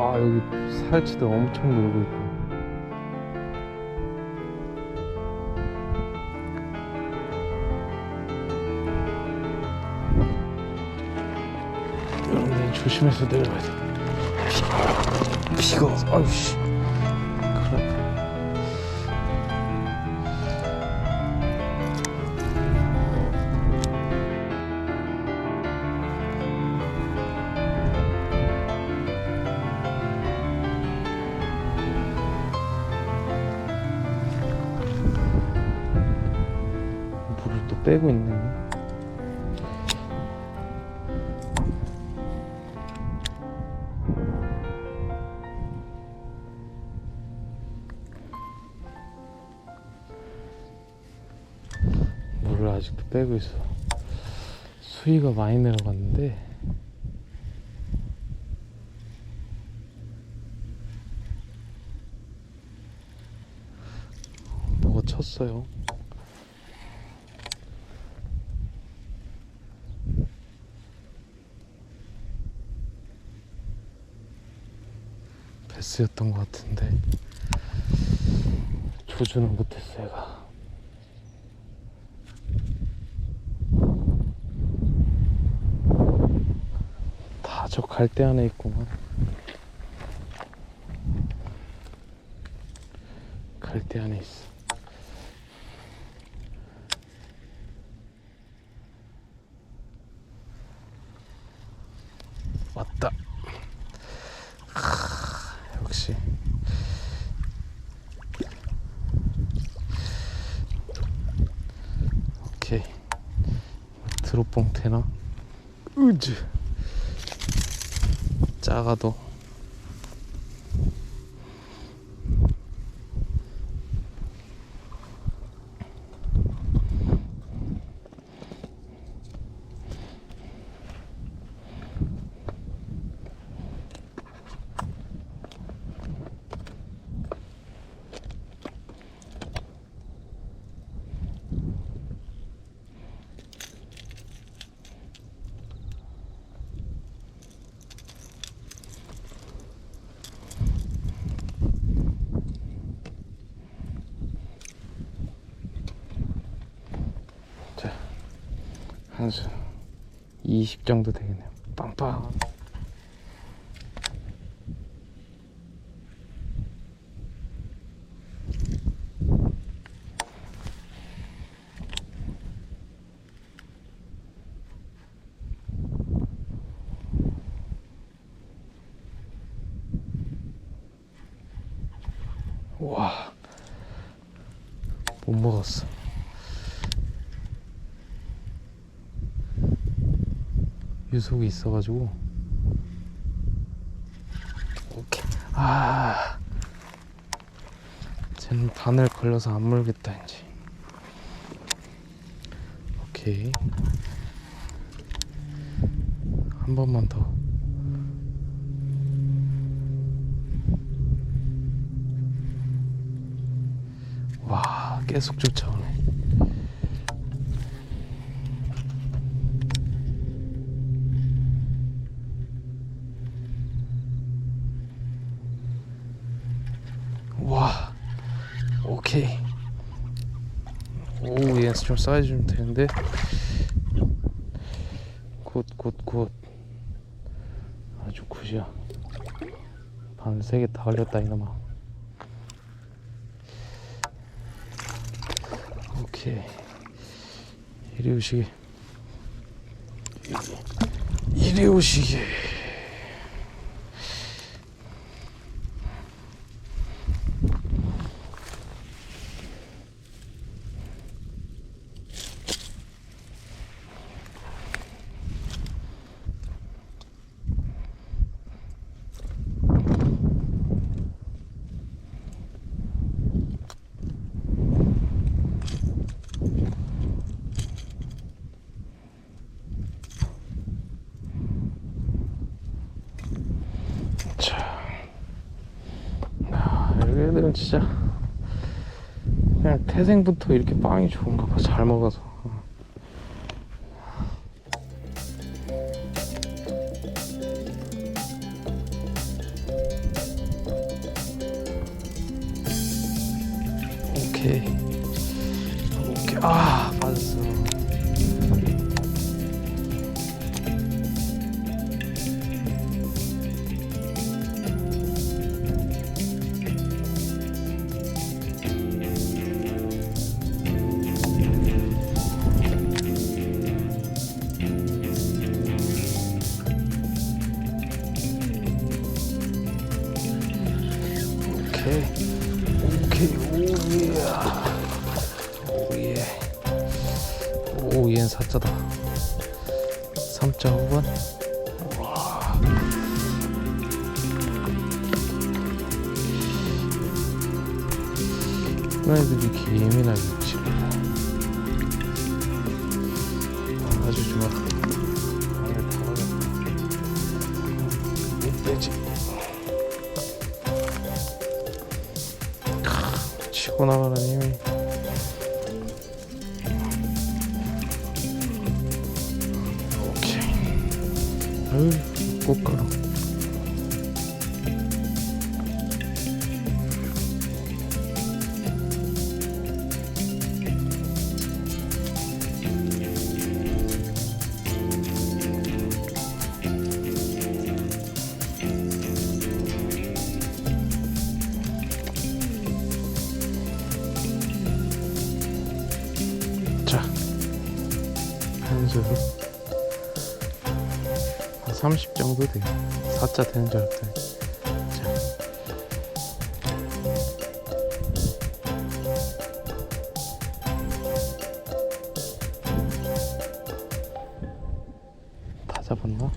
와, 여기 살치도 엄청 놀고 있고. 여러분들 조심해서 내려가야 돼. 비가 와서, 아유씨. 그래. 물을 또 빼고 있네. 물을 아직도 빼고 있어. 수위가 많이 내려갔는데 뭐가 쳤어요. 베스였던 것 같은데 조준을 못했어 얘가. 다 저 갈대 안에 있구만. 갈대 안에 있어. 왔다. 역시 오케이. 드롭봉 되나? 으즈. 작아도 한 수 20 정도 되겠네요. 빵빵. 와, 못 먹었어. 유속이 있어가지고. 오케이. 아, 쟤는 바늘 걸려서 안 물겠다 이제. 오케이. 한 번만 더. 와, 계속 쫓아오네. 와, 오케이. 오, 얘 좀 사이즈 좀 되는데. 굿. 아주 굿이야. 바늘 3개 다 걸렸다 이놈아. 오케이. 이리 오시게. 이리 오시게. 얘들은 진짜 그냥 태생부터 이렇게 빵이 좋은가 봐. 잘 먹어서. 오케이. 오케이. 아, 빠졌어. 오케이, 오예. 오예, 사자다. 3자 후반. 와. 애들이 이렇게 예민하게 지금 아주 좋아. 안에 다 걸렸다. 못 빼지. 치고 나가는 힘이. 오케이. 꽃가루. 자, 한술 한 30 정도 돼요. 4자 되는 줄 알았더니. 자, 다 잡았나?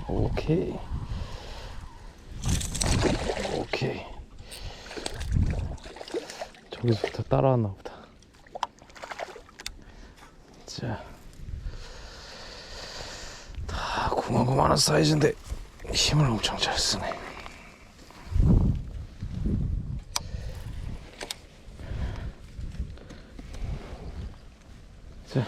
오케이. 오케이. 저기서부터 따라왔나 보다. 자, 다 고만고만한 사이즈인데 힘을 엄청 잘 쓰네. 자,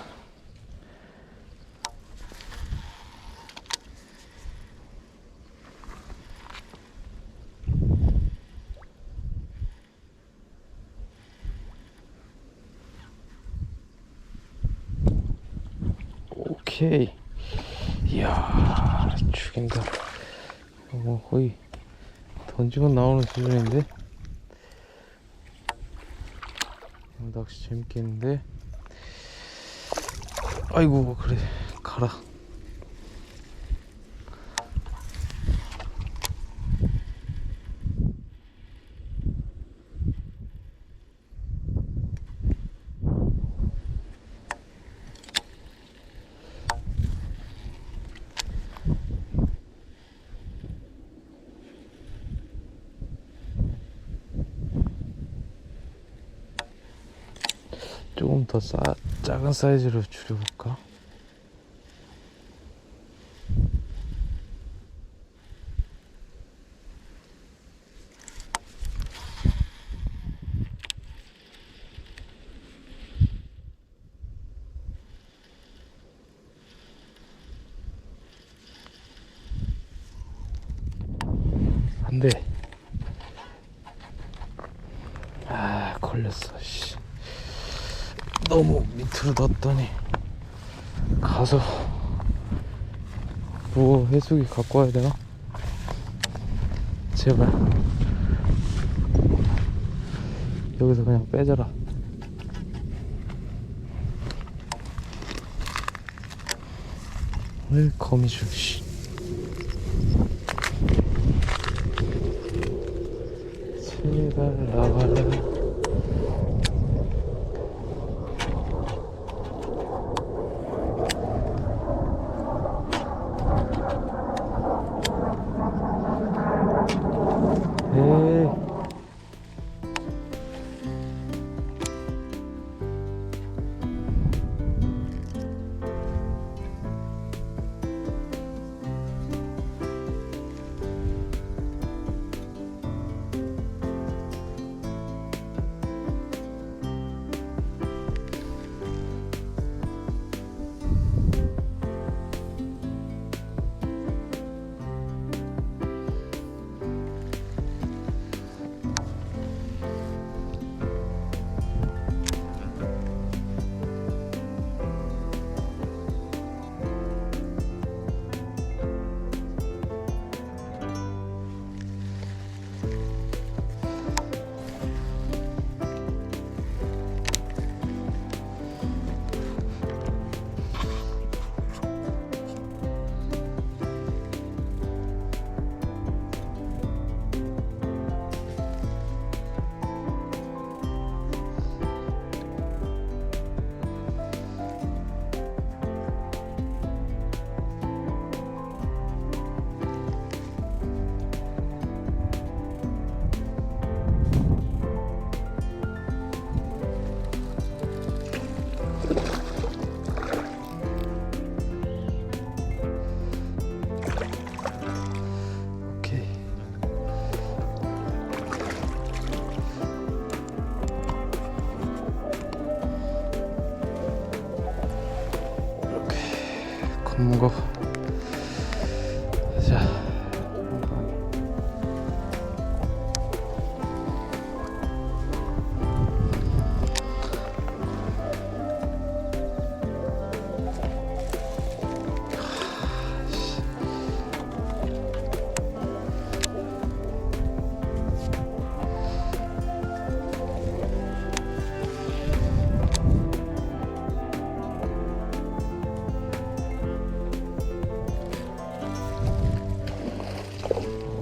오케이. 이야, 죽인다. 거의 던지고 나오는 수준인데. 낚시 재밌겠는데. 아이고, 그래, 가라. 조금 더 작은 사이즈로 줄여볼까? 안 돼. 아, 걸렸어. 씨. 너무 밑으로 넣었더니 가서 뭐 해수기 갖고 와야 되나? 제발 여기서 그냥 빼져라. 왜 거미줄. 씨. 제발 나와라. 무거워. 자.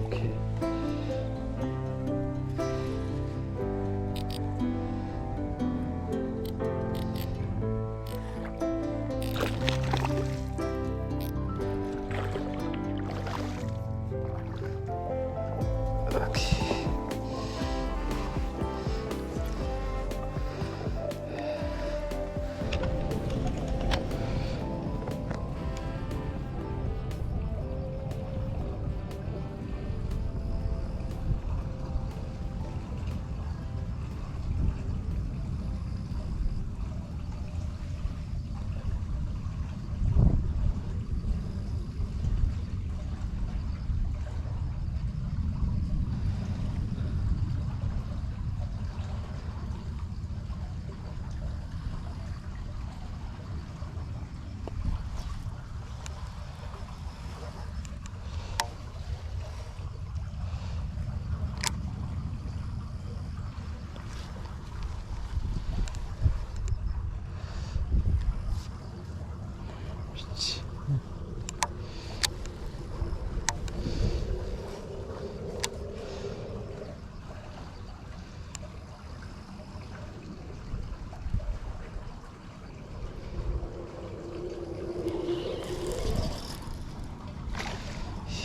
오케이. 미치.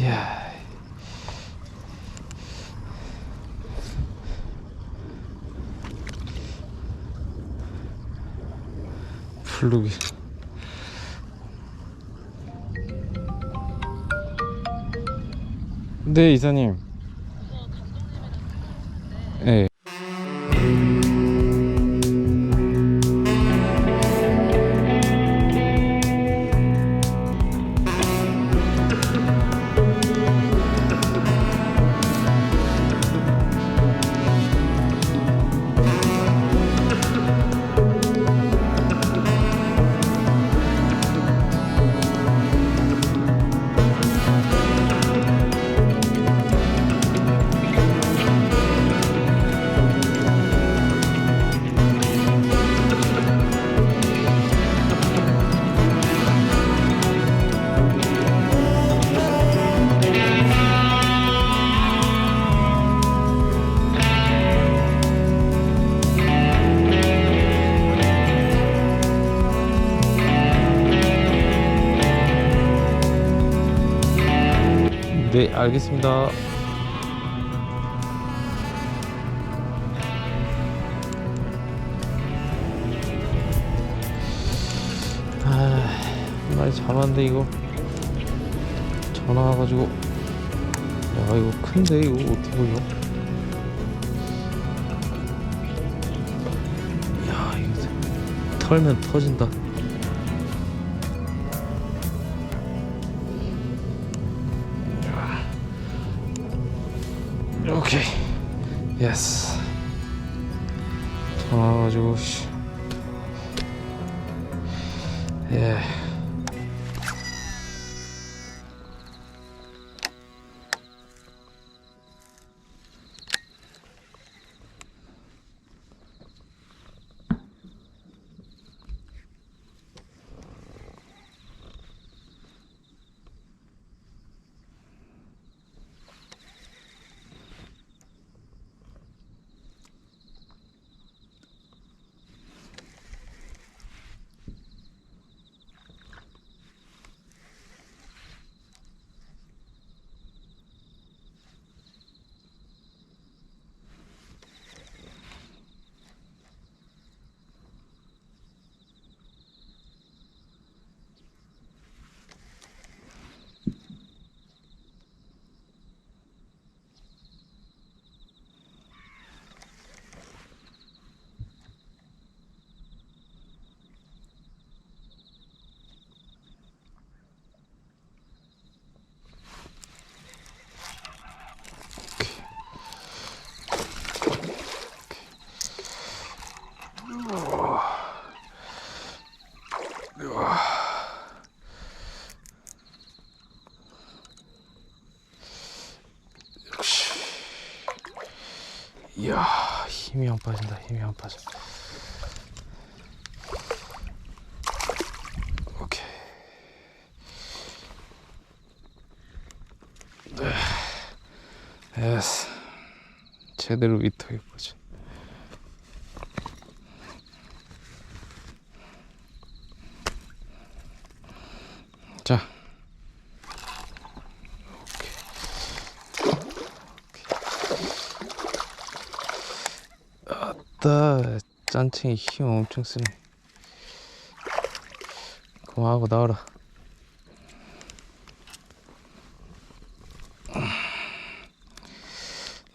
이야. 블루기. 네, 이사님. 네. 네, 알겠습니다. 많이 잡았는데 이거 전화 와가지고. 야, 이거 큰데 이거 어떻게 보여? 야, 이거 털면 터진다. 오케이. 예스. 전화 와가지고. 예. 이야, 힘이 안 빠진다. 힘이 안 빠져. 오케이. 예스. 제대로 위터에 빠져. 자. 아따, 짠챙이 힘 엄청 쓰네. 그만하고 나와라.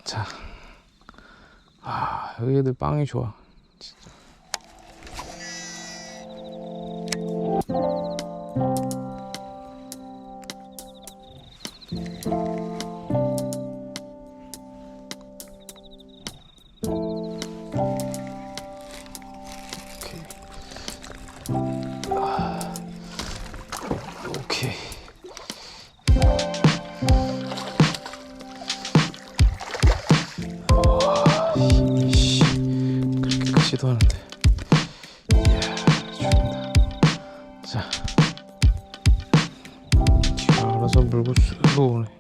자, 여기 애들 빵이 좋아. 진짜. 오케이. 힘이 그렇게 크지도 않은데. 이야, 죽인다. 자, 지가 알아서 물고 쑥 오네.